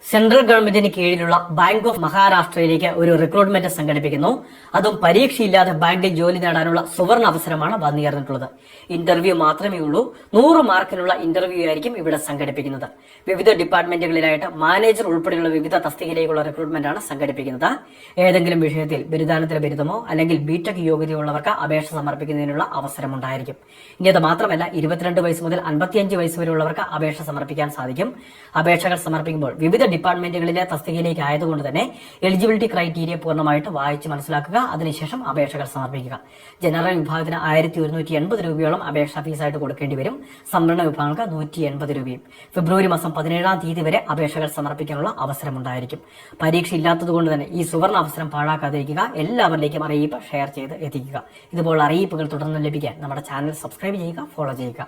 Central ഗവൺമെന്റിന് കീഴിലുള്ള bank of മഹാരാഷ്ട്രയിലേക്ക് ഒരു റിക്രൂട്ട്മെന്റ് സംഘടിപ്പിക്കുന്നു. അതും പരീക്ഷയില്ലാതെ ബാങ്കിൽ ജോലി നേടാനുള്ള സുവർണ അവസരമാണ് വന്നുയർന്നിട്ടുള്ളത്. ഇന്റർവ്യൂ മാത്രമേ ഉള്ളൂ. 100 മാർക്കിനുള്ള ഇന്റർവ്യൂ ആയിരിക്കും ഇവിടെ സംഘടിപ്പിക്കുന്നത്. വിവിധ ഡിപ്പാർട്ട്മെന്റുകളിലായിട്ട് മാനേജർ ഉൾപ്പെടെയുള്ള വിവിധ തസ്തികയിലേക്കുള്ള റിക്രൂട്ട്മെന്റ് ആണ് സംഘടിപ്പിക്കുന്നത്. ഏതെങ്കിലും വിഷയത്തിൽ ബിരുദാനന്തര ബിരുദമോ അല്ലെങ്കിൽ ബിടെക് യോഗ്യതയുള്ളവർക്ക് അപേക്ഷ സമർപ്പിക്കുന്നതിനുള്ള അവസരമുണ്ടായിരിക്കും. ഇനി അത് മാത്രമല്ല, 22 വയസ്സ് മുതൽ 55 വയസ്സ് വരെയുള്ളവർക്ക് അപേക്ഷ സമർപ്പിക്കാൻ സാധിക്കും. അപേക്ഷകൾ സമർപ്പിക്കുമ്പോൾ വിവിധ ഡിപ്പാർട്ട്മെന്റുകളിലെ തസ്തികയിലേക്ക് ആയതുകൊണ്ട് തന്നെ എലിജിബിലിറ്റി ക്രൈറ്റീരിയ പൂർണ്ണമായിട്ട് വായിച്ച് മനസ്സിലാക്കുക. അതിനുശേഷം അപേക്ഷകൾ സമർപ്പിക്കുക. ജനറൽ വിഭാഗത്തിന് 1180 രൂപയോളം അപേക്ഷാ ഫീസായിട്ട് കൊടുക്കേണ്ടി വരും. സംവരണ വിഭാഗങ്ങൾക്ക് 180 രൂപയും. ഫെബ്രുവരി മാസം 17-ാം തീയതി വരെ അപേക്ഷകൾ സമർപ്പിക്കാനുള്ള അവസരമുണ്ടായിരിക്കും. പരീക്ഷ ഇല്ലാത്തതുകൊണ്ട് തന്നെ ഈ സുവർണ അവസരം പാഴാക്കാതിരിക്കുക. എല്ലാവരിലേക്കും അറിയിപ്പ് ഷെയർ ചെയ്ത് എത്തിക്കുക. ഇതുപോലുള്ള അറിയിപ്പുകൾ തുടർന്ന് ലഭിക്കാൻ നമ്മുടെ ചാനൽ സബ്സ്ക്രൈബ് ചെയ്യുക, ഫോളോ ചെയ്യുക.